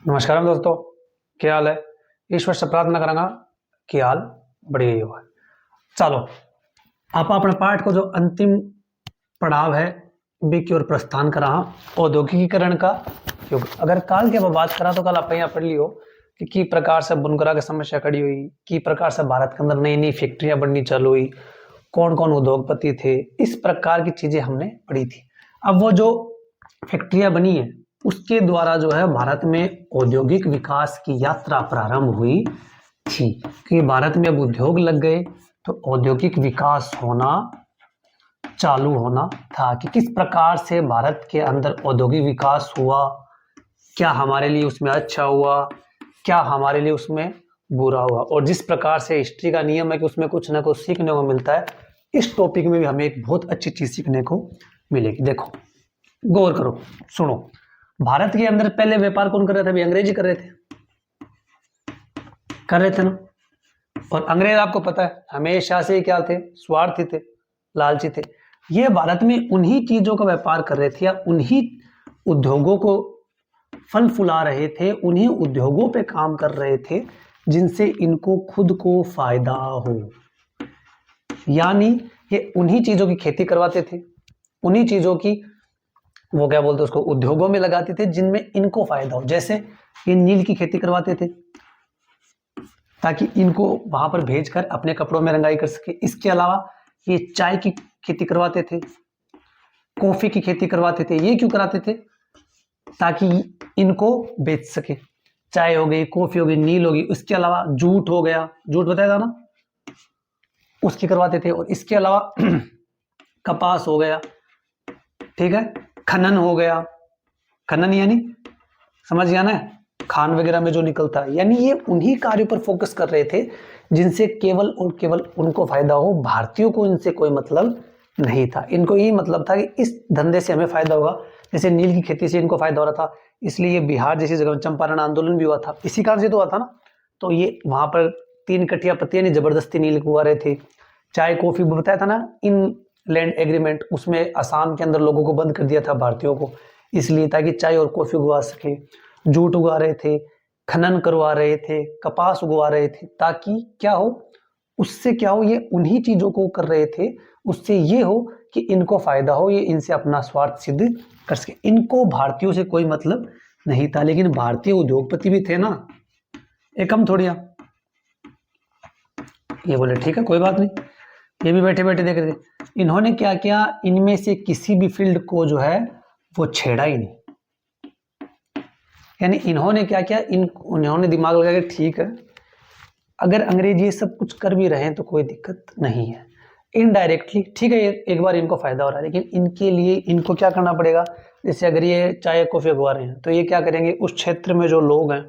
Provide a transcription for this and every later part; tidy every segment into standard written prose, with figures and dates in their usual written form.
नमस्कार दोस्तों, क्या हाल है। ईश्वर से प्रार्थना करूंगा कि हाल बढ़िया ही होगा। चलो, आप अपने पाठ को जो अंतिम पड़ाव है बी की ओर प्रस्थान करा औद्योगिकीकरण का युग। अगर काल की अब बात करा तो कल आप यहाँ पढ़ लियो कि की प्रकार से बुनकरा की समस्या खड़ी हुई, की प्रकार से भारत के अंदर नई नई फैक्ट्रियां बननी चालू हुई, कौन कौन उद्योगपति थे, इस प्रकार की चीजें हमने पढ़ी थी। अब वो जो फैक्ट्रियां बनी है उसके द्वारा जो है भारत में औद्योगिक विकास की यात्रा प्रारंभ हुई थी कि भारत में अब उद्योग लग गए तो औद्योगिक विकास होना चालू होना था कि किस प्रकार से भारत के अंदर औद्योगिक विकास हुआ, क्या हमारे लिए उसमें अच्छा हुआ, क्या हमारे लिए उसमें बुरा हुआ। और जिस प्रकार से हिस्ट्री का नियम है कि उसमें कुछ ना कुछ सीखने को मिलता है, इस टॉपिक में भी हमें एक बहुत अच्छी चीज सीखने को मिलेगी। देखो, गौर करो, सुनो। भारत के अंदर पहले व्यापार कौन कर रहे थे? अभी अंग्रेजी कर रहे थे ना। और अंग्रेज आपको पता है हमेशा से क्या थे? स्वार्थी थे, लालची थे। ये भारत में उन्हीं चीजों का व्यापार कर रहे थे या उन्हीं उद्योगों को फल फुला रहे थे, उन्हीं उद्योगों पे काम कर रहे थे जिनसे इनको खुद को फायदा हो। यानी ये उन्हीं चीजों की खेती करवाते थे, उन्हीं चीजों की वो क्या बोलते उसको उद्योगों में लगाते थे जिनमें इनको फायदा हो। जैसे ये नील की खेती करवाते थे ताकि इनको वहां पर भेजकर अपने कपड़ों में रंगाई कर सके। इसके अलावा ये चाय की खेती करवाते थे, कॉफी की खेती करवाते थे। ये क्यों कराते थे? ताकि इनको बेच सके। चाय हो गई, कॉफी हो गई, नील होगी। इसके अलावा जूट हो गया, जूट बताया था ना, उसकी करवाते थे। और इसके अलावा कपास हो गया, ठीक है, खनन हो गया। खनन यानी समझ गया ना, खान वगैरह में जो निकलता है। यानी ये उन्हीं कार्यों पर फोकस कर रहे थे जिनसे केवल और केवल उनको फायदा हो। भारतीयों को इनसे कोई मतलब नहीं था। इनको यही मतलब था कि इस धंधे से हमें फायदा होगा। जैसे नील की खेती से इनको फायदा हो रहा था, इसलिए बिहार जैसी जगह में चंपारण आंदोलन भी हुआ था, इसी कारण से तो हुआ था ना। तो ये वहां पर 3 कठिया पत्तियां नहीं जबरदस्ती नील को रहे थे। चाय कॉफी बताया था ना, इन लैंड एग्रीमेंट, उसमें असम के अंदर लोगों को बंद कर दिया था भारतीयों को, इसलिए ताकि चाय और कॉफी उगवा सके। जूट उगा रहे थे, खनन करवा रहे थे, कपास उगवा रहे थे, ताकि क्या हो, उससे क्या हो, ये उन्हीं चीजों को कर रहे थे, उससे ये हो कि इनको फायदा हो, ये इनसे अपना स्वार्थ सिद्ध कर सके। इनको भारतीयों से कोई मतलब नहीं था। लेकिन भारतीय उद्योगपति भी थे ना, एक हम थोड़िया। ये बोले ठीक है कोई बात नहीं, ये भी बैठे बैठे देख रहे थे। इन्होंने क्या किया, इनमें से किसी भी फील्ड को जो है वो छेड़ा ही नहीं। यानी इन्होंने क्या किया, इन्होंने दिमाग लगाया कि ठीक है, अगर अंग्रेज ये सब कुछ कर भी रहे हैं तो कोई दिक्कत नहीं है, इनडायरेक्टली ठीक है, एक बार इनको फायदा हो रहा है, लेकिन इनके लिए इनको क्या करना पड़ेगा। जैसे अगर ये चाय कॉफी उगवा रहे हैं तो ये क्या करेंगे, उस क्षेत्र में जो लोग हैं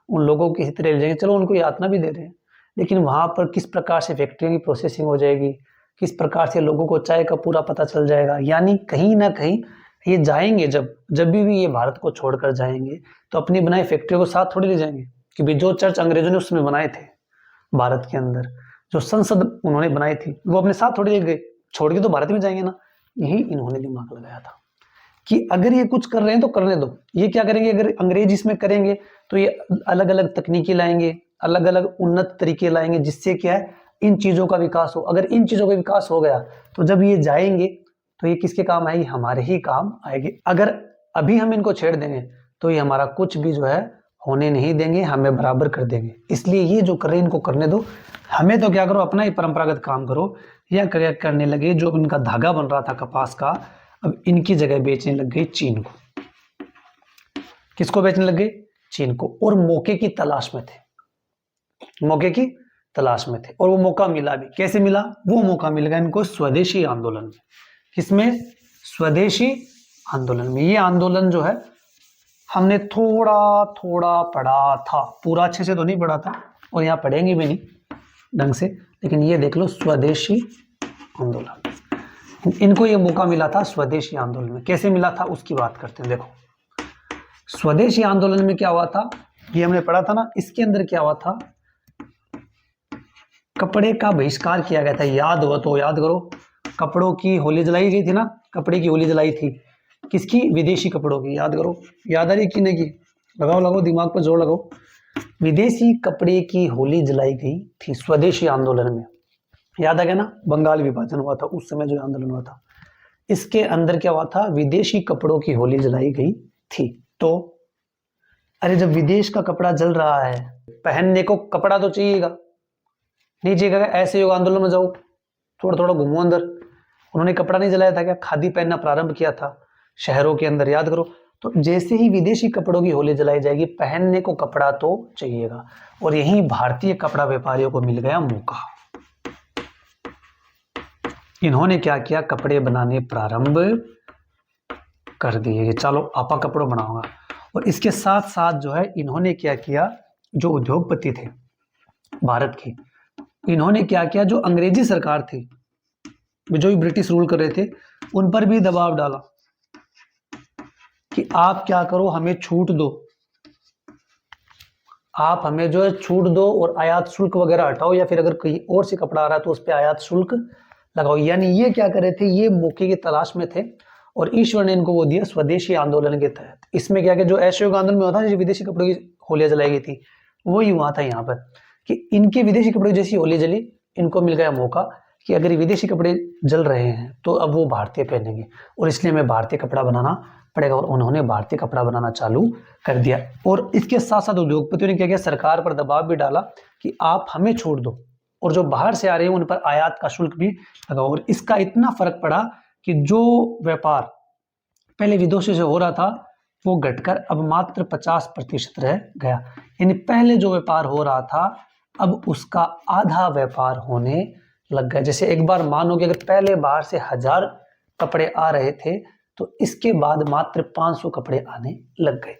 उन लोगों की तरह ले जाएंगे। चलो उनको यातना भी दे रहे हैं, लेकिन वहां पर किस प्रकार से फैक्ट्रियों की प्रोसेसिंग हो जाएगी, किस प्रकार से लोगों को चाय का पूरा पता चल जाएगा। यानी कहीं ना कहीं ये जाएंगे, जब जब भी ये भारत को छोड़कर जाएंगे तो अपनी बनाई फैक्ट्रियों को साथ थोड़ी ले जाएंगे। क्योंकि जो चर्च अंग्रेजों ने उसमें बनाए थे भारत के अंदर, जो संसद उन्होंने बनाई थी, वो अपने साथ थोड़ी ले गए, छोड़ के तो भारत में जाएंगे ना। यही इन्होंने दिमाग लगाया था कि अगर ये कुछ कर रहे हैं तो करने दो। ये क्या करेंगे, अगर अंग्रेज इसमें करेंगे तो ये अलग अलग तकनीकी लाएंगे, अलग अलग उन्नत तरीके लाएंगे, जिससे क्या है, इन चीजों का विकास हो। अगर इन चीजों का विकास हो गया तो जब ये जाएंगे तो ये किसके काम आएगी, हमारे ही काम आएगी। अगर अभी हम इनको छेड़ देंगे तो ये हमारा कुछ भी जो है होने नहीं देंगे, हमें बराबर कर देंगे। इसलिए ये जो कर रहे हैं इनको करने दो, हमें तो क्या करो, अपना ही परंपरागत काम करो। या करने लगे, जो इनका धागा बन रहा था कपास का, अब इनकी जगह बेचने लग गए चीन को। किसको बेचने लग गए? चीन को। और मौके की तलाश में थे, मौके की तलाश में थे। और वो मौका मिला भी। कैसे मिला? वो मौका मिल गया इनको स्वदेशी आंदोलन में। किसमें? स्वदेशी आंदोलन में। ये आंदोलन जो है हमने थोड़ा थोड़ा पढ़ा था, पूरा अच्छे से तो नहीं पढ़ा था, और यहाँ पढ़ेंगे भी नहीं ढंग से, लेकिन ये देख लो, स्वदेशी आंदोलन, इनको ये मौका मिला था स्वदेशी आंदोलन में। कैसे मिला था उसकी बात करते हैं। देखो, स्वदेशी आंदोलन में क्या हुआ था, ये हमने पढ़ा था ना। इसके अंदर क्या हुआ था, कपड़े का बहिष्कार किया गया था। याद हो तो याद करो, कपड़ों की होली जलाई गई थी ना, कपड़े की होली जलाई थी। किसकी? विदेशी कपड़ों की। याद करो, याद आ रही कि नहीं की? लगाओ लगाओ, दिमाग पर जोर लगाओ। विदेशी कपड़े की होली जलाई गई थी स्वदेशी आंदोलन में। याद आ गया ना, बंगाल विभाजन हुआ था उस समय जो आंदोलन हुआ था, इसके अंदर क्या हुआ था, विदेशी कपड़ों की होली जलाई गई थी। तो अरे जब विदेश का कपड़ा जल रहा है, पहनने को कपड़ा तो चाहिएगा, नहीं चाहिएगा? ऐसे योग आंदोलन में जाओ, थोड़ा थोड़ा घूमो अंदर। उन्होंने कपड़ा नहीं जलाया था क्या? खादी पहनना प्रारंभ किया था शहरों के अंदर, याद करो। तो जैसे ही विदेशी कपड़ों की होली जलाई जाएगी, पहनने को कपड़ा तो चाहिएगा, और यही भारतीय कपड़ा व्यापारियों को मिल गया मौका। इन्होंने क्या किया, कपड़े बनाने प्रारंभ कर दिए, चलो आपा कपड़ों बनाऊंगा। और इसके साथ साथ जो है इन्होंने क्या किया, जो उद्योगपति थे भारत की, इन्होंने क्या किया, जो अंग्रेजी सरकार थी, जो भी ब्रिटिश रूल कर रहे थे, उन पर भी दबाव डाला कि आप क्या करो, हमें छूट दो, आप हमें जो है छूट दो, और आयात शुल्क वगैरह हटाओ, या फिर अगर कहीं और से कपड़ा आ रहा है तो उस पर आयात शुल्क लगाओ। यानी ये क्या कर रहे थे, ये मौके की तलाश में थे, और ईश्वर ने इनको वो दिया स्वदेशी आंदोलन के तहत। इसमें क्या, जो असहयोग आंदोलन में होता है, जो विदेशी कपड़ों की होलियां जलाई गई थी, वही हुआ था यहाँ पर, कि इनके विदेशी कपड़े जैसी होली जली, इनको मिल गया मौका कि अगर विदेशी कपड़े जल रहे हैं तो अब वो भारतीय पहनेंगे, और इसलिए हमें भारतीय कपड़ा बनाना पड़ेगा, और उन्होंने भारतीय कपड़ा बनाना चालू कर दिया। और इसके साथ साथ उद्योगपतियों ने क्या किया, सरकार पर दबाव भी डाला कि आप हमें छोड़ दो, और जो बाहर से आ रहे हैं उन पर आयात का शुल्क भी लगाओ। और इसका इतना फर्क पड़ा कि जो व्यापार पहले विदेशों से हो रहा था, वो घटकर अब मात्र 50% रह गया। यानी पहले जो व्यापार हो रहा था, अब उसका आधा व्यापार होने लग गया। जैसे एक बार मानो कि अगर पहले बाहर से 1000 कपड़े आ रहे थे, तो इसके बाद मात्र 500 कपड़े आने लग गए।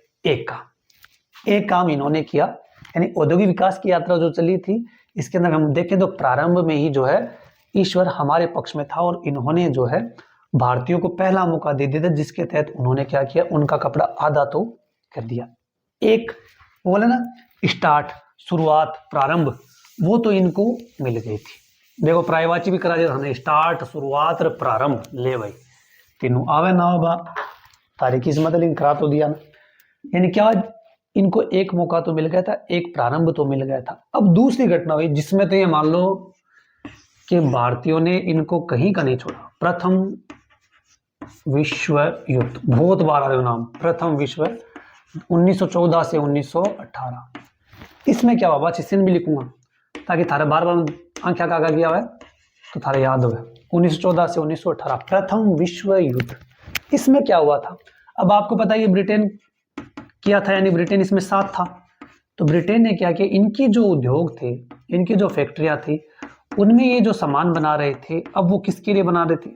एक काम इन्होंने किया, यानी औद्योगिक विकास की यात्रा जो चली थी, इसके अंदर हम देखें तो प्रारंभ में ही जो है ईश्वर हमारे पक्ष में था, और इन्होंने जो है भारतीयों को पहला मौका दे दिया था, जिसके तहत उन्होंने क्या किया, उनका कपड़ा आधा तो कर दिया। एक बोले ना स्टार्ट, शुरुआत, प्रारंभ, वो तो इनको मिल गई थी। देखो प्रायवाची भी करा दिया हमने, स्टार्ट, शुरुआत और प्रारंभ, ले भाई तीनों आवे ना हो बा, तारी किस्मत लेकिन करा तो दिया ना। यानी क्या, इनको एक मौका तो मिल गया था, एक प्रारंभ तो मिल गया था। अब दूसरी घटना हुई जिसमें तो ये मान लो कि भारतीयों ने इनको कहीं का नहीं छोड़ा। प्रथम विश्व युद्ध, बहुत बार आ रहे हो नाम, प्रथम विश्व 1914 से 1918। इसमें क्या हुआ, चिन्ह भी लिखूंगा ताकि थारे बार बार आंखें का गया हुआ है तो थारे याद हो। 1914 से 1918 प्रथम विश्व युद्ध। इसमें क्या हुआ था, अब आपको पता है ये ब्रिटेन किया था, यानी ब्रिटेन इसमें साथ था। तो ब्रिटेन ने क्या किया, इनके जो उद्योग थे, इनकी जो फैक्ट्रियां थी, उनमें ये जो सामान बना रहे थे, अब वो किसके लिए बना रहे थे,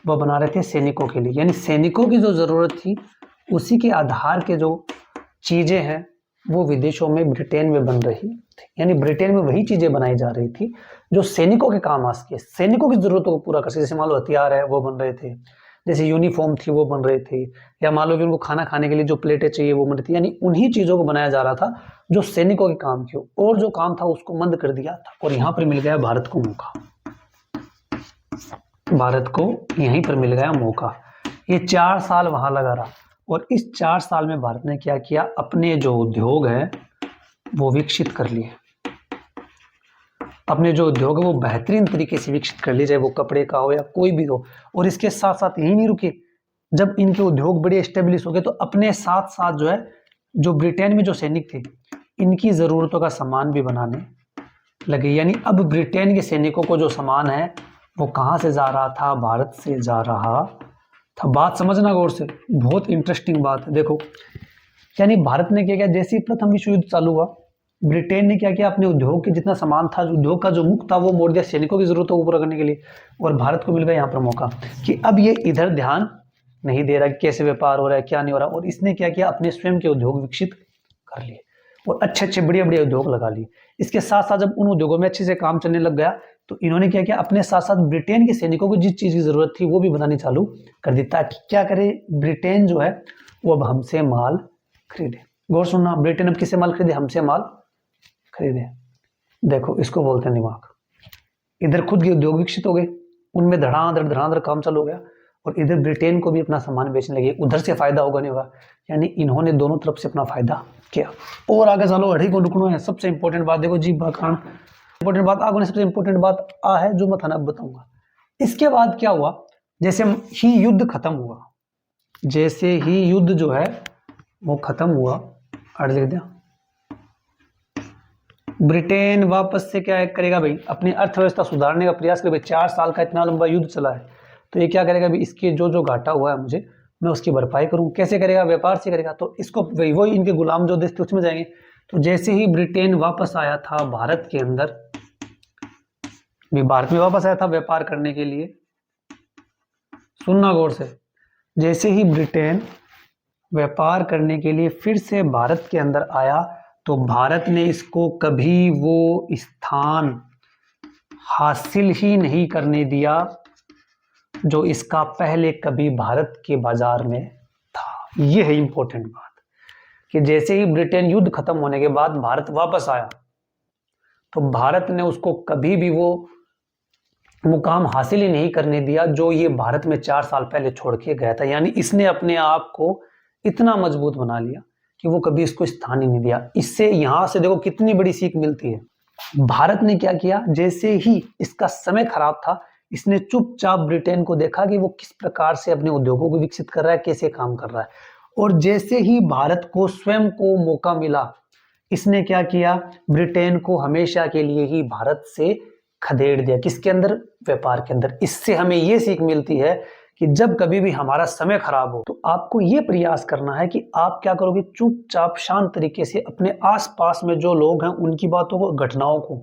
वो बना रहे थे सैनिकों के लिए। यानी सैनिकों की जो जरूरत थी, उसी के आधार के जो चीजें हैं वो विदेशों में, ब्रिटेन में बन रही थी। यानी ब्रिटेन में वही चीजें बनाई जा रही थी जो सैनिकों के काम आ सके, सैनिकों की जरूरतों को पूरा कर सके। जैसे मान लो हथियार है वो बन रहे थे, जैसे यूनिफॉर्म थी वो बन रहे थे, या मान लो कि उनको खाना खाने के लिए जो प्लेटें चाहिए वो बन रही थी। यानी उन्हीं चीजों को बनाया जा रहा था जो सैनिकों के काम की, और जो काम था उसको बंद कर दिया था। और यहाँ पर मिल गया भारत को मौका, भारत को यहीं पर मिल गया मौका। ये 4 साल वहां लगा रहा, और इस 4 साल में भारत ने क्या किया, अपने जो उद्योग है वो विकसित कर लिए। अपने जो उद्योग है वो बेहतरीन तरीके से विकसित कर लिए, चाहे वो कपड़े का हो या कोई भी हो। और इसके साथ साथ यही नहीं रुके, जब इनके उद्योग बड़े एस्टेब्लिश हो गए तो अपने साथ साथ जो है, जो ब्रिटेन में जो सैनिक थे, इनकी जरूरतों का सामान भी बनाने लगे। यानी अब ब्रिटेन के सैनिकों को जो सामान है वो कहाँ से जा रहा था, भारत से जा रहा था। बात समझना गौर से, बहुत इंटरेस्टिंग बात है। देखो यानी भारत ने क्या किया, जैसे ही प्रथम विश्व युद्ध चालू हुआ, ब्रिटेन ने क्या किया, अपने उद्योग के जितना सामान था, उद्योग का जो मुख था वो मोड़ दिया सैनिकों की जरूरतों को पूरा करने के लिए। और भारत को मिल गया यहाँ पर मौका कि अब ये इधर ध्यान नहीं दे रहा कि कैसे व्यापार हो रहा है, क्या नहीं हो रहा। और इसने क्या किया, अपने स्वयं के उद्योग विकसित कर लिए और अच्छे अच्छे बढ़िया बढ़िया उद्योग लगा लिए। इसके साथ साथ जब उन उद्योगों में अच्छे से काम चलने लग गया, तो इन्होंने क्या किया, अपने साथ साथ ब्रिटेन के सैनिकों को जिस चीज की जरूरत थी वो भी बनानी चालू कर दी, ताकि क्या करे, ब्रिटेन जो है वो अब हमसे माल खरीदे। गौर सुनना, ब्रिटेन अब किससे माल खरीदे, हमसे माल खरीदे। देखो इसको बोलते हैं दिमाग। इधर खुद के उद्योग विकसित हो गए, उनमें धड़ाधड़ काम चालू हो गया, और इधर ब्रिटेन को भी अपना सामान बेचने लगे, उधर से फायदा होगा नहीं होगा, यानी इन्होंने दोनों तरफ से अपना फायदा किया। और आगे चलो, अड़ी को रुकना है। सबसे इंपॉर्टेंट बात देखो जी, बाखान इंपॉर्टेंट बात आगे, सबसे इंपॉर्टेंट बात आ है जो मैं थाना बताऊंगा। इसके बाद क्या हुआ, जैसे ही युद्ध खत्म हुआ, जैसे ही युद्ध जो है वो खत्म हुआ, अड़ लिख दिया, ब्रिटेन वापस से क्या करेगा भाई, अपनी अर्थव्यवस्था सुधारने का प्रयास करेगा। 4 साल का इतना लंबा युद्ध चला है, तो ये क्या करेगा भाई, इसके जो जो घाटा हुआ है मुझे, मैं उसकी भरपाई करूं। कैसे करेगा, व्यापार से करेगा। तो इसको वो इनके गुलाम जो देश थे उसमें जाएंगे। तो जैसे ही ब्रिटेन वापस आया था भारत के अंदर, भारत में वापस आया था व्यापार करने के लिए, सुनना गौर से, जैसे ही ब्रिटेन व्यापार करने के लिए फिर से भारत के अंदर आया, तो भारत ने इसको कभी वो स्थान हासिल ही नहीं करने दिया जो इसका पहले कभी भारत के बाजार में था। यह है इंपॉर्टेंट बात, कि जैसे ही ब्रिटेन युद्ध खत्म होने के बाद भारत वापस आया, तो भारत ने उसको कभी भी वो मुकाम हासिल ही नहीं करने दिया जो ये भारत में 4 साल पहले छोड़ के गया था। यानी इसने अपने आप को इतना मजबूत बना लिया कि वो कभी इसको स्थान ही नहीं दिया। इससे यहां से देखो कितनी बड़ी सीख मिलती है। भारत ने क्या किया, जैसे ही इसका समय खराब था, इसने चुपचाप ब्रिटेन को देखा कि वो किस प्रकार से अपने उद्योगों को विकसित कर रहा है, कैसे काम कर रहा है। और जैसे ही भारत को स्वयं को मौका मिला, इसने क्या किया, ब्रिटेन को हमेशा के लिए ही भारत से खदेड़ दिया। किसके अंदर, व्यापार के अंदर। इससे हमें यह सीख मिलती है कि जब कभी भी हमारा समय खराब हो, तो आपको यह प्रयास करना है कि आप क्या करोगे, चुपचाप शांत तरीके से अपने आसपास में जो लोग हैं उनकी बातों को, घटनाओं को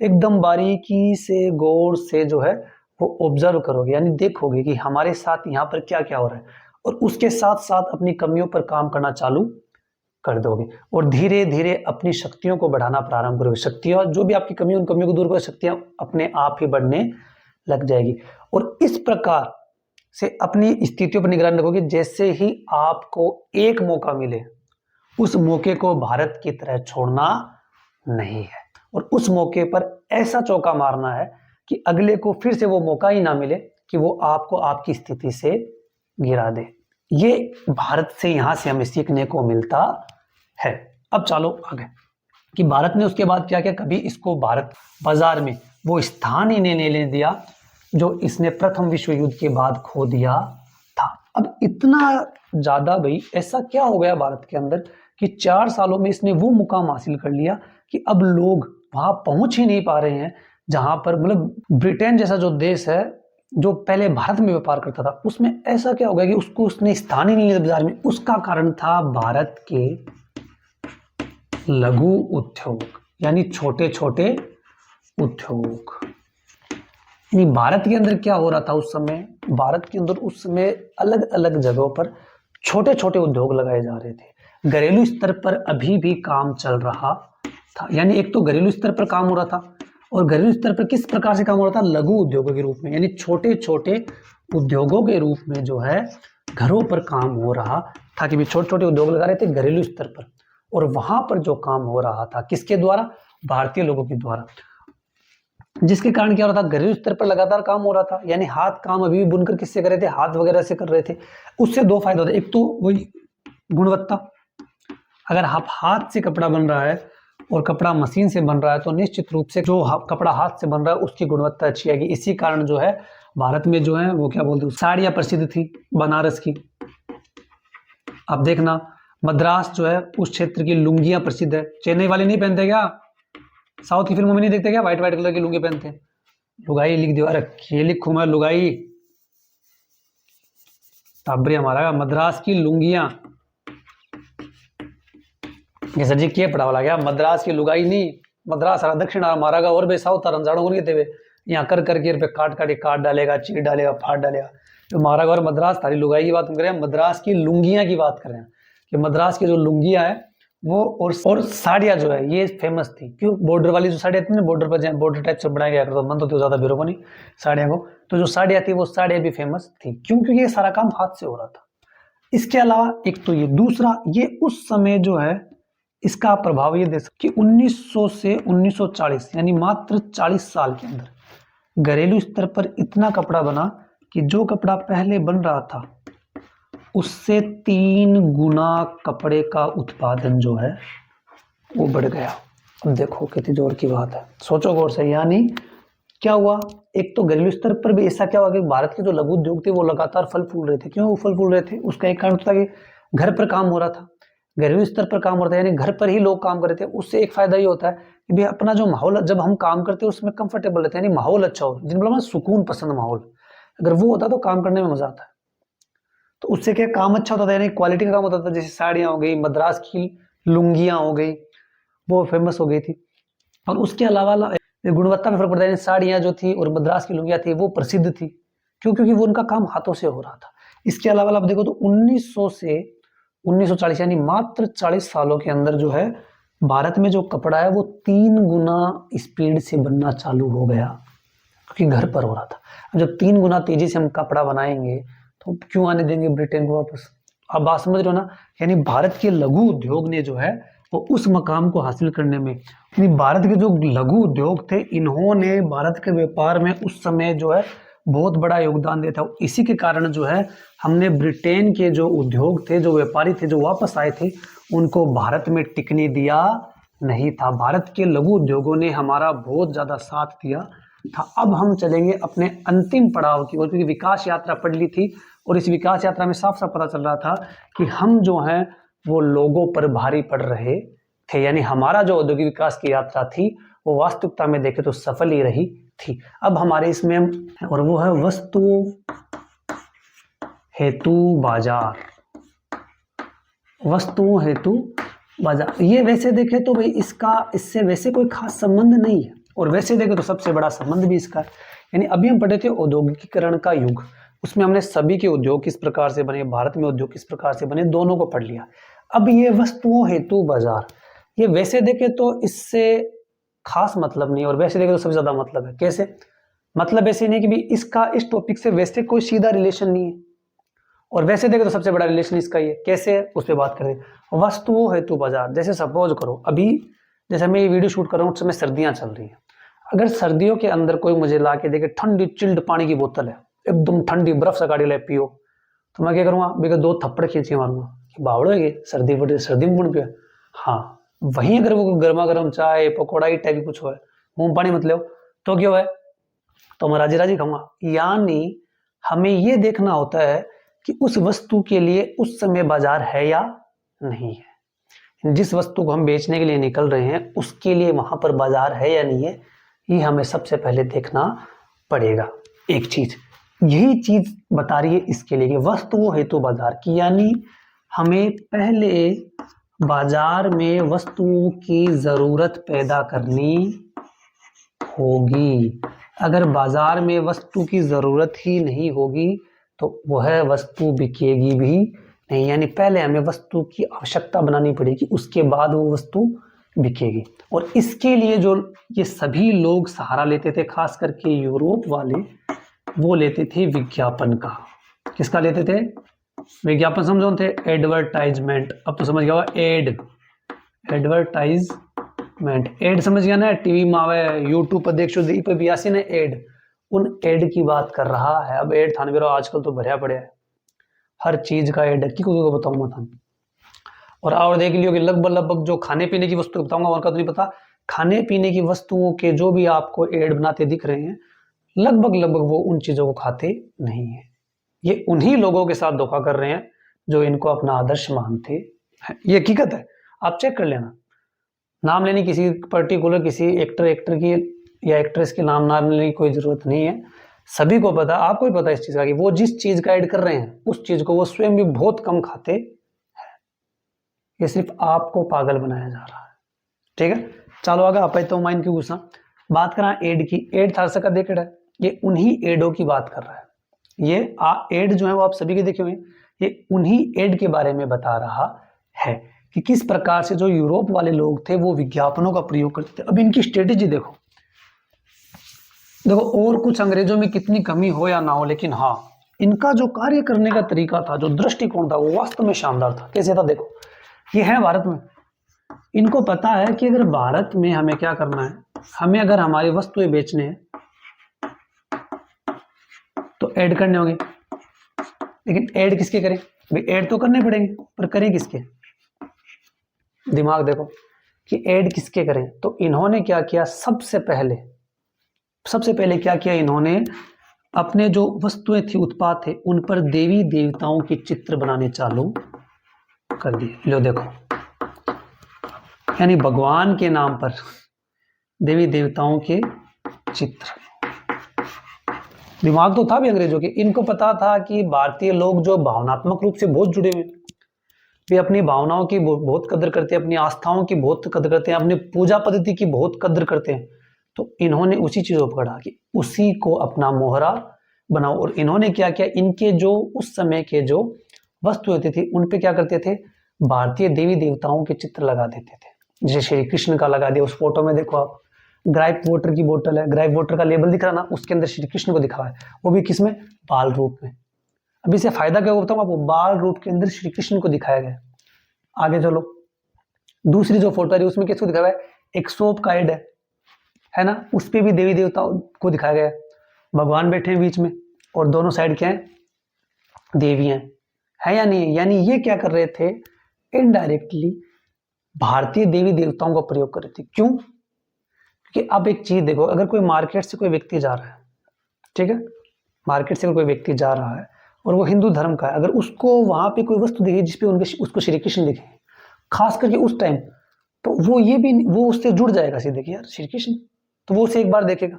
एकदम बारीकी से, गौर से जो है वो ऑब्जर्व करोगे, यानी देखोगे कि हमारे साथ यहाँ पर क्या क्या हो रहा है, और उसके साथ साथ अपनी कमियों पर काम करना चालू कर दोगे, और धीरे धीरे अपनी शक्तियों को बढ़ाना प्रारंभ करोगे। शक्तियां जो भी आपकी कमी, उन कमियों को दूर करो, शक्तियां अपने आप ही बढ़ने लग जाएगी। और इस प्रकार से अपनी स्थितियों पर निगरानी रखोगे। जैसे ही आपको एक मौका मिले, उस मौके को भारत की तरह छोड़ना नहीं है, और उस मौके पर ऐसा चौका मारना है कि अगले को फिर से वो मौका ही ना मिले कि वो आपको आपकी स्थिति से गिरा दे। ये भारत से, यहां से हमें सीखने को मिलता है। अब चलो आगे, कि भारत ने उसके बाद क्या किया, कभी इसको भारत बाजार में वो स्थान ही नहीं लेने दिया जो इसने प्रथम विश्व युद्ध के बाद खो दिया था। अब इतना ज्यादा भाई ऐसा क्या हो गया भारत के अंदर कि 4 सालों में इसने वो मुकाम हासिल कर लिया कि अब लोग वहां पहुंच ही नहीं पा रहे हैं जहां पर, मतलब ब्रिटेन जैसा जो देश है जो पहले भारत में व्यापार करता था, उसमें ऐसा क्या हो गया कि उसको उसने स्थान ही नहीं लिया बाजार में। उसका कारण था भारत के लघु उद्योग, यानी छोटे छोटे उद्योग। यानी भारत के अंदर क्या हो रहा था उस समय, भारत के अंदर उस समय अलग अलग जगहों पर छोटे छोटे उद्योग लगाए जा रहे थे। घरेलू स्तर पर अभी भी काम चल रहा था, यानी एक तो घरेलू स्तर पर काम हो रहा था, और घरेलू स्तर पर किस प्रकार से काम हो रहा था, लघु उद्योगों के रूप में, यानी छोटे छोटे उद्योगों के रूप में जो है घरों पर काम हो रहा था, कि भी छोटे छोटे उद्योग लगा रहे थे घरेलू स्तर पर। और वहां पर जो काम हो रहा था किसके द्वारा, भारतीय लोगों के द्वारा, जिसके कारण क्या हो रहा था, घरेलू स्तर पर लगातार काम हो रहा था। यानी हाथ काम अभी भी बुनकर किससे कर रहे थे, हाथ वगैरह से कर रहे थे। उससे 2 फायदे होते, एक तो वही गुणवत्ता, अगर आप हाथ से कपड़ा बन रहा है और कपड़ा मशीन से बन रहा है, तो निश्चित रूप से जो कपड़ा हाथ से बन रहा है उसकी गुणवत्ता अच्छी आएगी। इसी कारण जो है भारत में जो है वो क्या बोलते हैं, साड़ियाँ प्रसिद्ध थी बनारस की। आप देखना मद्रास जो है उस क्षेत्र की लुंगियां प्रसिद्ध है। चेन्नई वाले नहीं पहनते क्या, साउथ की फिल्मों में नहीं देखते क्या, व्हाइट व्हाइट कलर की लुंगी पहनते हैं। लुगाई लिख दियो, अरे ये लिखूं मैं लुगाई, ताबरी हमारा मद्रास की लुंगियां। सर जी क्या पढ़ा वाला गया, मद्रास की लुगाई नहीं, मद्रास दक्षिण हमारा का और भी साउथ रंजाड़ों के यहाँ कर करके पे काट डालेगा, चीर डालेगा, फाड़ डालेगा। तो मारा और मद्रास थारी लुगाई की बात हम कर रहे हैं, मद्रास की लुंगियां की बात कर रहे हैं, कि मद्रास की जो लुंगियां है वो और साड़ियाँ जो है ये फेमस थी। क्यों, बॉर्डर वाली जो साड़ियाँ थी ना, बॉर्डर पर जहाँ बॉर्डर टाइप से बनाया गया करता, मन तो ज्यादा बेरो को नहीं साड़ियाँ को, तो जो साड़ियाँ थी वो साड़ियाँ भी फेमस थी। क्यों, क्योंकि ये सारा काम हाथ से हो रहा था। इसके अलावा एक तो ये, दूसरा ये उस समय जो है इसका प्रभाव ये देख कि 1900 से 1940 यानी मात्र 40 साल के अंदर घरेलू स्तर पर इतना कपड़ा बना कि जो कपड़ा पहले बन रहा था उससे 3 गुना कपड़े का उत्पादन जो है वो बढ़ गया। अब देखो कितनी जोर की बात है, सोचो गौर से। यानी क्या हुआ, एक तो घरेलू स्तर पर भी ऐसा क्या हुआ कि भारत के जो लघु उद्योग थे वो लगातार फल फूल रहे थे। क्यों वो फल फूल रहे थे? उसका एक कारण था कि घर पर काम हो रहा था, घरेलू स्तर पर काम हो रहा था, यानी घर पर ही लोग काम कर रहे थे। उससे एक फायदा ये होता है कि भाई अपना जो माहौल, जब हम काम करते हैं उसमें कंफर्टेबल रहते हैं, यानी माहौल अच्छा हो, जिन मतलब सुकून पसंद माहौल, अगर वो होता तो काम करने में मजा आता है। तो उससे क्या काम अच्छा होता था, यानी क्वालिटी का काम होता था। जैसे साड़ियाँ हो गई, मद्रास की लुंगियाँ हो गई, वो फेमस हो गई थी। और उसके अलावा गुणवत्ता में फर्क पड़ता है। साड़ियाँ जो थी और मद्रास की लुंगियाँ थी वो प्रसिद्ध थी, क्यों? क्योंकि वो उनका काम हाथों से हो रहा था। इसके अलावा आप देखो तो 1900 से 1940 यानी मात्र 40 सालों के अंदर जो है भारत में जो कपड़ा है वो 3 गुना स्पीड से बनना चालू हो गया, क्योंकि घर पर हो रहा था। अब जब 3 गुना तेजी से हम कपड़ा बनाएंगे तो क्यों आने देंगे ब्रिटेन को वापस? आप बात समझ रहे हो ना? यानी भारत के लघु उद्योग ने जो है वो उस मकाम को हासिल करने में, यानी भारत के जो लघु उद्योग थे इन्होंने भारत के व्यापार में उस समय जो है बहुत बड़ा योगदान दिया था। इसी के कारण जो है हमने ब्रिटेन के जो उद्योग थे, जो व्यापारी थे, जो वापस आए थे, उनको भारत में टिकने दिया नहीं था। भारत के लघु उद्योगों ने हमारा बहुत ज्यादा साथ दिया था। अब हम चलेंगे अपने अंतिम पड़ाव की ओर, क्योंकि विकास यात्रा पढ़ ली थी और इस विकास यात्रा में साफ साफ पता चल रहा था कि हम जो हैं वो लोगों पर भारी पड़ रहे थे। यानी हमारा जो औद्योगिक विकास की यात्रा थी वो वास्तविकता में देखे तो सफल ही रही थी। अब हमारे इसमें और वो है वस्तु हेतु बाजार। वस्तुओं हेतु बाजार, ये वैसे देखे तो भाई इसका इससे वैसे कोई खास संबंध नहीं है, और वैसे देखे तो सबसे बड़ा संबंध भी इसका है। यानी अभी हम पढ़े थे औद्योगिकीकरण का युग, उसमें हमने सभी के उद्योग किस प्रकार से बने, भारत में उद्योग किस प्रकार से बने, दोनों को पढ़ लिया। अब ये वस्तुओं हेतु बाजार, ये वैसे देखे तो इससे खास मतलब नहीं, और वैसे देखे तो सबसे ज्यादा मतलब है। कैसे मतलब? ऐसे नहीं कि भी इसका इस टॉपिक से वैसे कोई सीधा रिलेशन नहीं है, और वैसे देखे तो सबसे बड़ा रिलेशन इसका ही है। कैसे? उस पर बात करें। वस्तुओं हेतु बाजार, जैसे सपोज करो अभी जैसे मैं ये वीडियो शूट कर रहा हूँ उस समय सर्दियां चल रही हैं। अगर सर्दियों के अंदर कोई मुझे ला के देखे ठंडी चिल्ड पानी की बोतल है, एकदम ठंडी बर्फ से गाड़ी ले पियो, तो मैं क्या करूंगा? बेगा 2 थप्पड़ खींचे मारूंगा कि बावड़ो है, सर्दी पड़ रही, सर्दी में पुण पियो। हाँ, वहीं अगर वो गर्मा गर्म चाय पकौड़ा टाइप की कुछ हो, मुंह पानी मत लो, तो क्यों है? तो मैं राजी राजी खाऊंगा। यानी हमें ये देखना होता है कि उस वस्तु के लिए उस समय बाजार है या नहीं है। जिस वस्तु को हम बेचने के लिए निकल रहे हैं उसके लिए वहां पर बाजार है या नहीं है, ये हमें सबसे पहले देखना पड़ेगा। एक चीज यही चीज बता रही है इसके लिए कि वस्तुओं हेतु बाजार की, यानी हमें पहले बाजार में वस्तुओं की जरूरत पैदा करनी होगी। अगर बाजार में वस्तु की जरूरत ही नहीं होगी तो वह वस्तु बिकेगी भी नहीं। यानी पहले हमें वस्तु की आवश्यकता बनानी पड़ेगी, उसके बाद वो वस्तु बिकेगी। और इसके लिए जो ये सभी लोग सहारा लेते थे, खास करके यूरोप वाले, वो लेते थे विज्ञापन का। किसका लेते थे? विज्ञापन समझो थे, एडवर्टाइजमेंट। अब तो समझ गया होगा, एडवर्टाइजमेंट, एड समझ गया ना? टीवी में आवे, यूट्यूब पर देख दी पे भी आसी ना एड, उन एड की बात कर रहा है। अब एड थाने आजकल तो भरिया पड़े है, हर चीज का एड की को बताऊंगा था। और देख लियो कि लगभग लगभग जो खाने पीने की वस्तु बताऊंगा और का तो नहीं पता, खाने पीने की वस्तुओं के जो भी आपको एड बनाते दिख रहे हैं लगभग लगभग वो उन चीजों को खाते नहीं है। ये उन्हीं लोगों के साथ धोखा कर रहे हैं जो इनको अपना आदर्श मानते हैं। ये हकीकत है, आप चेक कर लेना। नाम लेने किसी पर्टिकुलर किसी एक्टर की या एक्ट्रेस के नाम लेने की कोई जरूरत नहीं है। सभी को पता, आपको भी पता इस चीज का कि वो जिस चीज का ऐड कर रहे हैं उस चीज को वो स्वयं भी बहुत कम खाते हैं। ये सिर्फ आपको पागल बनाया जा रहा है। ठीक है, चलो आगे आप तो माइंड की गुस्सा बात करा एड की। एड था सका देख रहा है, ये उन्हीं एडों की बात कर रहा है। ये एड जो है वो आप सभी के देखे हुए, ये उन्हीं एड के बारे में बता रहा है कि किस प्रकार से जो यूरोप वाले लोग थे वो विज्ञापनों का प्रयोग करते थे। अब इनकी स्ट्रेटेजी देखो, और कुछ अंग्रेजों में कितनी कमी हो या ना हो, लेकिन हाँ इनका जो कार्य करने का तरीका था, जो दृष्टिकोण था, वो वास्तव में शानदार था। कैसे था? देखो, ये है भारत में, इनको पता है कि अगर भारत में हमें क्या करना है, हमें अगर हमारी वस्तुएं बेचने हैं तो ऐड करने होंगे, लेकिन ऐड किसके करें भाई? ऐड तो करने पड़ेंगे, पर करें किसके? दिमाग देखो कि ऐड किसके करें। तो इन्होंने क्या किया, सबसे पहले क्या किया इन्होंने, अपने जो वस्तुएं थी, उत्पाद थे, उन पर देवी देवताओं के चित्र बनाने चालू कर दिए। लो देखो, यानी भगवान के नाम पर देवी देवताओं के चित्र। दिमाग तो था भी अंग्रेजों के, इनको पता था कि भारतीय लोग जो भावनात्मक रूप से बहुत जुड़े हुए, वे अपनी भावनाओं की बहुत कदर करते हैं, अपनी आस्थाओं की बहुत कदर करते हैं, अपनी पूजा पद्धति की बहुत कदर करते हैं। तो इन्होंने उसी चीज को पकड़ा कि उसी को अपना मोहरा बनाओ। और इन्होंने क्या किया, इनके जो उस समय के जो वस्तु होती थी उन पे क्या करते थे, भारतीय देवी देवताओं के चित्र लगा देते थे। जैसे श्री कृष्ण का लगा दिया, उस फोटो में देखो आप, ग्राइप वाटर की बोतल है, ग्राइप वाटर का लेबल दिख रहा ना, उसके अंदर श्री कृष्ण को दिखा है, वो भी किसमें, बाल रूप में। अब इससे फायदा क्या होता है आपको, बाल रूप के अंदर श्री कृष्ण को दिखाया गया। आगे चलो, दूसरी जो फोटो है उसमें किसको दिखाया है, एक सोप का एड है ना, उस पे भी देवी देवताओं को दिखाया गया है। भगवान बैठे हैं बीच में और दोनों साइड क्या है, देवियां है या नहीं है। यानी ये क्या कर रहे थे, इनडायरेक्टली भारतीय देवी देवताओं का प्रयोग कर रहे थे। क्यों? क्योंकि अब एक चीज देखो, अगर कोई मार्केट से कोई व्यक्ति जा रहा है, ठीक है, मार्केट से कोई व्यक्ति जा रहा है और वो हिंदू धर्म का है, अगर उसको वहां पे कोई वस्तु दिखे जिसपे उनके उसको श्री कृष्ण दिखे, खास करके उस टाइम, तो वो ये भी वो उससे जुड़ जाएगा सीधे कि यार श्री कृष्ण, तो वो उसे एक बार देखेगा।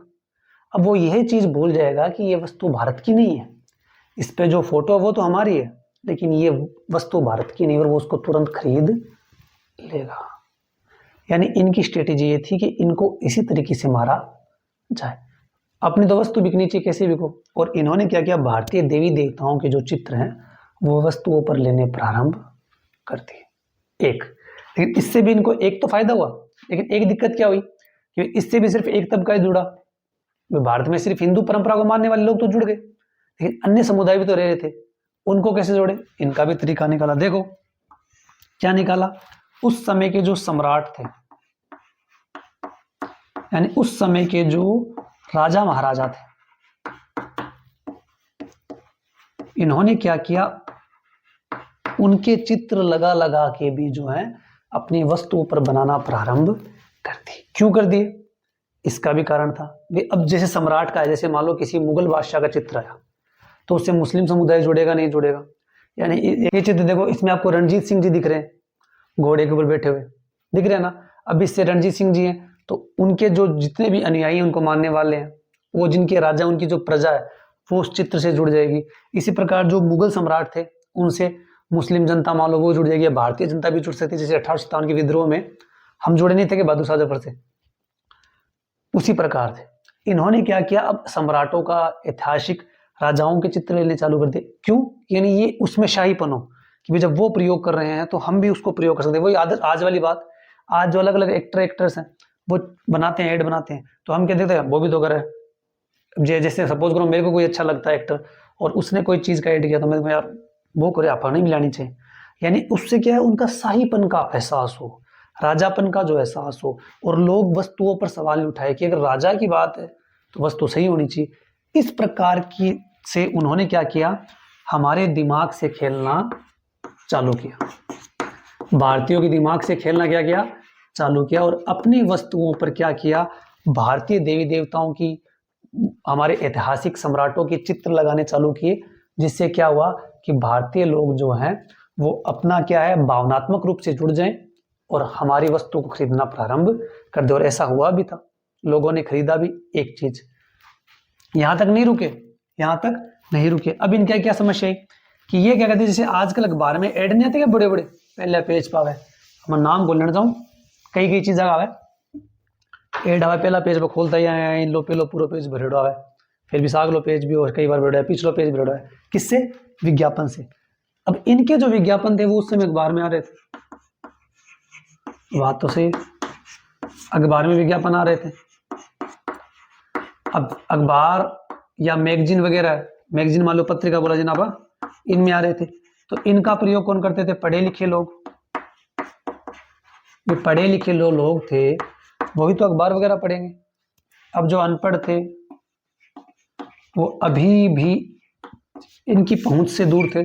अब वो यह चीज भूल जाएगा कि ये वस्तु भारत की नहीं है, इस पे जो फोटो है वो तो हमारी है, लेकिन ये वस्तु भारत की नहीं, और वो उसको तुरंत खरीद लेगा। यानी इनकी स्ट्रेटेजी ये थी कि इनको इसी तरीके से मारा जाए, अपनी तो वस्तु बिकनी चाहिए कैसे बिको। और इन्होंने क्या किया, भारतीय देवी देवताओं के जो चित्र हैं वो वस्तुओं पर लेने प्रारंभ कर दिए। एक, लेकिन इससे भी इनको एक तो फायदा हुआ, लेकिन एक दिक्कत क्या हुई कि इससे भी सिर्फ एक तबका ही जुड़ा। भारत में सिर्फ हिंदू परंपरा को मानने वाले लोग तो जुड़ गए, लेकिन अन्य समुदाय भी तो रह रहे थे, उनको कैसे जोड़े, इनका भी तरीका निकाला। देखो क्या निकाला, उस समय के जो सम्राट थे, यानी उस समय के जो राजा महाराजा थे, इन्होंने क्या किया, उनके चित्र लगा लगा के भी जो है अपनी वस्तुओं पर बनाना प्रारंभ कर दी। क्यों कर दिए, इसका भी कारण था। वे अब जैसे सम्राट का है, जैसे मान लो किसी मुगल बादशाह का चित्र आया, तो उससे मुस्लिम समुदाय जुड़ेगा नहीं जुड़ेगा। यानी ये चित्र देखो, इसमें आपको रणजीत सिंह जी दिख रहे हैं, घोड़े के ऊपर बैठे हुए दिख रहे हैं ना। अब इससे रणजीत सिंह जी हैं, तो उनके जो जितने भी अनुयायी उनको मानने वाले हैं, वो जिनके राजा, उनकी जो प्रजा है, वो उस चित्र से जुड़ जाएगी। इसी प्रकार जो मुगल सम्राट थे, उनसे मुस्लिम जनता मान लो वो जुड़ जाएगी, भारतीय जनता भी जुड़ सकती है। जैसे 1857 के विद्रोह में हम जुड़े नहीं थे कि बहादुर शाह जफर से, उसी प्रकार थे। इन्होंने क्या किया, अब सम्राटों का, ऐतिहासिक राजाओं के चित्र लेने चालू कर दिए। क्यों? यानी ये उसमें शाहीपन हो कि जब वो प्रयोग कर रहे हैं तो हम भी उसको प्रयोग कर सकते हैं। वही आज वाली बात, आज जो अलग अलग एक्टर्स हैं वो बनाते हैं, ऐड बनाते हैं, तो हम क्या देखते हैं, वो भी तो कर रहे हैं। जैसे सपोज करो मेरे को कोई अच्छा लगता है एक्टर और उसने कोई चीज का ऐड किया, तो मैं यार वो करे, आप नहीं मिलानी चाहिए। यानी उससे क्या है, उनका शाहीपन का एहसास हो, राजापन का जो एहसास हो, और लोग वस्तुओं पर सवाल उठाए कि अगर राजा की बात है तो वस्तु सही होनी चाहिए। इस प्रकार की से उन्होंने क्या किया, हमारे दिमाग से खेलना चालू किया, भारतीयों के दिमाग से खेलना क्या किया, चालू किया, और अपनी वस्तुओं पर क्या किया, भारतीय देवी देवताओं की, हमारे ऐतिहासिक सम्राटों के चित्र लगाने चालू किए। जिससे क्या हुआ कि भारतीय लोग जो हैं वो अपना क्या है, भावनात्मक रूप से जुड़ जाएं और हमारी वस्तु को खरीदना प्रारंभ कर दे। और ऐसा हुआ भी था, लोगों ने खरीदा भी। एक चीज यहां तक नहीं रुके, यहां तक नहीं रुके। अब इनका क्या समस्या है कि ये क्या कहते हैं, जैसे आजकल अखबार में ऐड नहीं आते क्या, बड़े बड़े पहले पेज पावे, मैं नाम बोलने जाऊं, कई कई चीज आवे ऐड आवे, पहला पेज पर खोलता ही लो पेलो पूरा पेज भरेड़ो आवे, फिर विशाख लो पेज भी, और कई बार भरेड़ो है, पिछलो पेज भरेड़ो है, किससे, विज्ञापन से। अब इनके जो विज्ञापन थे वो उस समय अखबार में आ रहे थे, बात तो सही, अखबार में विज्ञापन आ रहे थे। अब अखबार या मैगजीन वगैरह, मैगजीन मान लो पत्रिका बोला जनाबा, इनमें आ रहे थे, तो इनका प्रयोग कौन करते थे, पढ़े लिखे लोग। ये पढ़े लिखे लोग थे वही तो अखबार वगैरह पढ़ेंगे। अब जो अनपढ़ थे वो अभी भी इनकी पहुंच से दूर थे।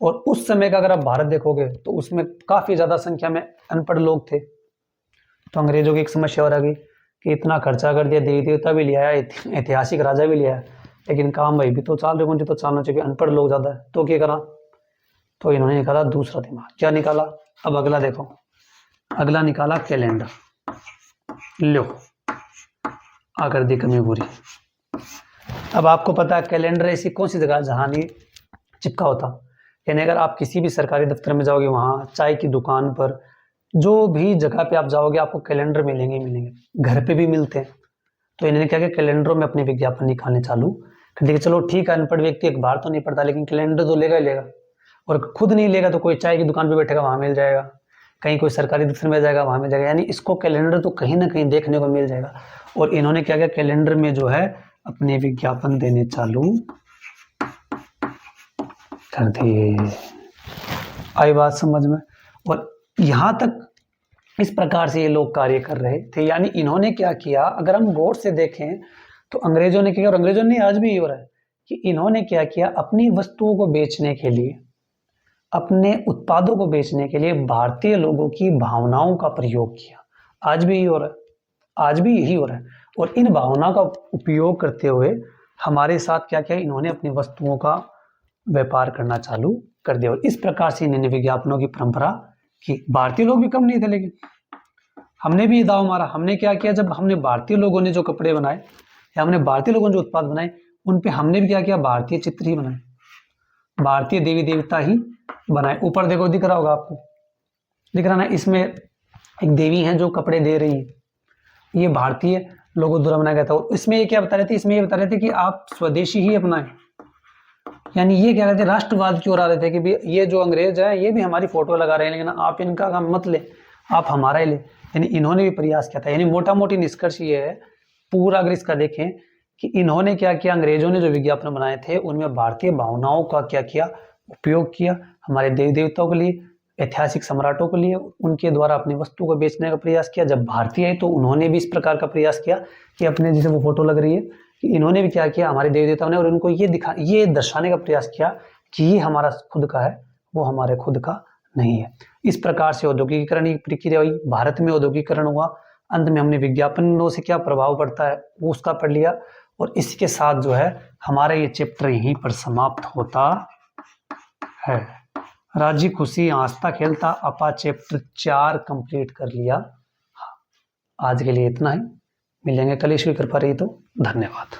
और उस समय का अगर आप भारत देखोगे तो उसमें काफी ज्यादा संख्या में अनपढ़ लोग थे। तो अंग्रेजों की एक समस्या और आ गई कि इतना खर्चा कर दिया, देवी देवता भी ले आया, ऐतिहासिक राजा भी ले आया, लेकिन काम भाई भी तो चाल रहे मुझे तो चालना चाहिए, अनपढ़ लोग ज्यादा है, तो क्या करा? तो इन्होंने निकाला दूसरा दिमाग। क्या निकाला? अब अगला देखो, अगला निकाला कैलेंडर। लो, आकर दी कमी पूरी। अब आपको पता है कैलेंडर ऐसी कौन सी जगह जहां नहीं चिपका होता, यानी अगर आप किसी भी सरकारी दफ्तर में जाओगे, वहां चाय की दुकान पर, जो भी जगह पे आप जाओगे आपको कैलेंडर मिलेंगे मिलेंगे, घर पे भी मिलते हैं। तो इन्होंने क्या किया, कैलेंडरों में अपने विज्ञापन निकालने चालू कर दिए। चलो ठीक है, अनपढ़ व्यक्ति एक बार तो नहीं पढ़ता, लेकिन कैलेंडर तो लेगा ही लेगा। और खुद नहीं लेगा तो कोई चाय की दुकान पे बैठेगा, वहां मिल जाएगा, कहीं कोई सरकारी दफ्तर में जाएगा, वहां मिल जाएगा, यानी इसको कैलेंडर तो कहीं ना कहीं देखने को मिल जाएगा। और इन्होंने क्या किया, कैलेंडर में जो है अपने विज्ञापन देने चालू कर दिए। आई बात समझ में? और यहां तक इस प्रकार से ये लोग कार्य कर रहे थे। यानी इन्होंने क्या किया, अगर हम गौर से देखें तो अंग्रेजों ने किया, और अंग्रेजों ने आज भी ये हो रहा है कि इन्होंने क्या किया, अपनी वस्तुओं को बेचने के लिए, अपने उत्पादों को बेचने के लिए भारतीय लोगों की भावनाओं का प्रयोग किया। आज भी यही हो रहा है, आज भी यही हो रहा है। और इन भावनाओं का उपयोग करते हुए हमारे साथ क्या किया, इन्होंने अपनी वस्तुओं का व्यापार करना चालू कर दिया। और इस प्रकार से इन्होंने विज्ञापनों की परंपरा की। भारतीय लोग भी कम नहीं थे, लेकिन हमने भी दाव मारा। हमने क्या किया, जब हमने भारतीय लोगों ने जो कपड़े बनाए या हमने भारतीय लोगों ने जो उत्पाद बनाए, उन पे हमने भी क्या किया, भारतीय चित्र ही बनाए, भारतीय देवी देवता ही बनाए। ऊपर देखो, दिख रहा होगा आपको, दिख रहा ना, इसमें एक देवी है जो कपड़े दे रही है, ये भारतीय लोगों द्वारा बनाया गया था। इसमें ये क्या बता रहे थे, इसमें ये बता रहे थे कि आप स्वदेशी ही अपनाएं। यानी ये कह रहे थे, राष्ट्रवाद की ओर आ रहे थे कि भी ये जो अंग्रेज है ये भी हमारी फोटो लगा रहे हैं, लेकिन आप इनका काम मत ले, आप हमारा ही ले। यानी इन्होंने भी प्रयास किया था। यानी मोटा मोटी निष्कर्ष ये है पूरा, अगर इसका देखें कि इन्होंने क्या किया, अंग्रेजों ने जो विज्ञापन बनाए थे उनमें भारतीय भावनाओं का क्या किया, उपयोग किया, हमारे देवी देवताओं के लिए, ऐतिहासिक सम्राटों के लिए, उनके द्वारा अपनी वस्तु को बेचने का प्रयास किया। जब भारतीय है तो उन्होंने भी इस प्रकार का प्रयास किया कि अपने, जैसे वो फोटो लग रही है, कि इन्होंने भी क्या किया, हमारे देवी देवताओं ने, और उनको ये दर्शाने का प्रयास किया कि ये हमारा खुद का है, वो हमारे खुद का नहीं है। इस प्रकार से औद्योगिकीकरण की प्रक्रिया हुई, भारत में औद्योगिकीकरण हुआ। अंत में हमने विज्ञापनों से क्या प्रभाव पड़ता है वो उसका पढ़ लिया। और इसके साथ जो है हमारा ये चैप्टर यहीं पर समाप्त होता है। राजी खुशी हंसता खेलता अपा चैप्टर 4 कंप्लीट कर लिया। आज के लिए इतना ही, मिलेंगे कल ईश्वर की कृपा रही तो। धन्यवाद।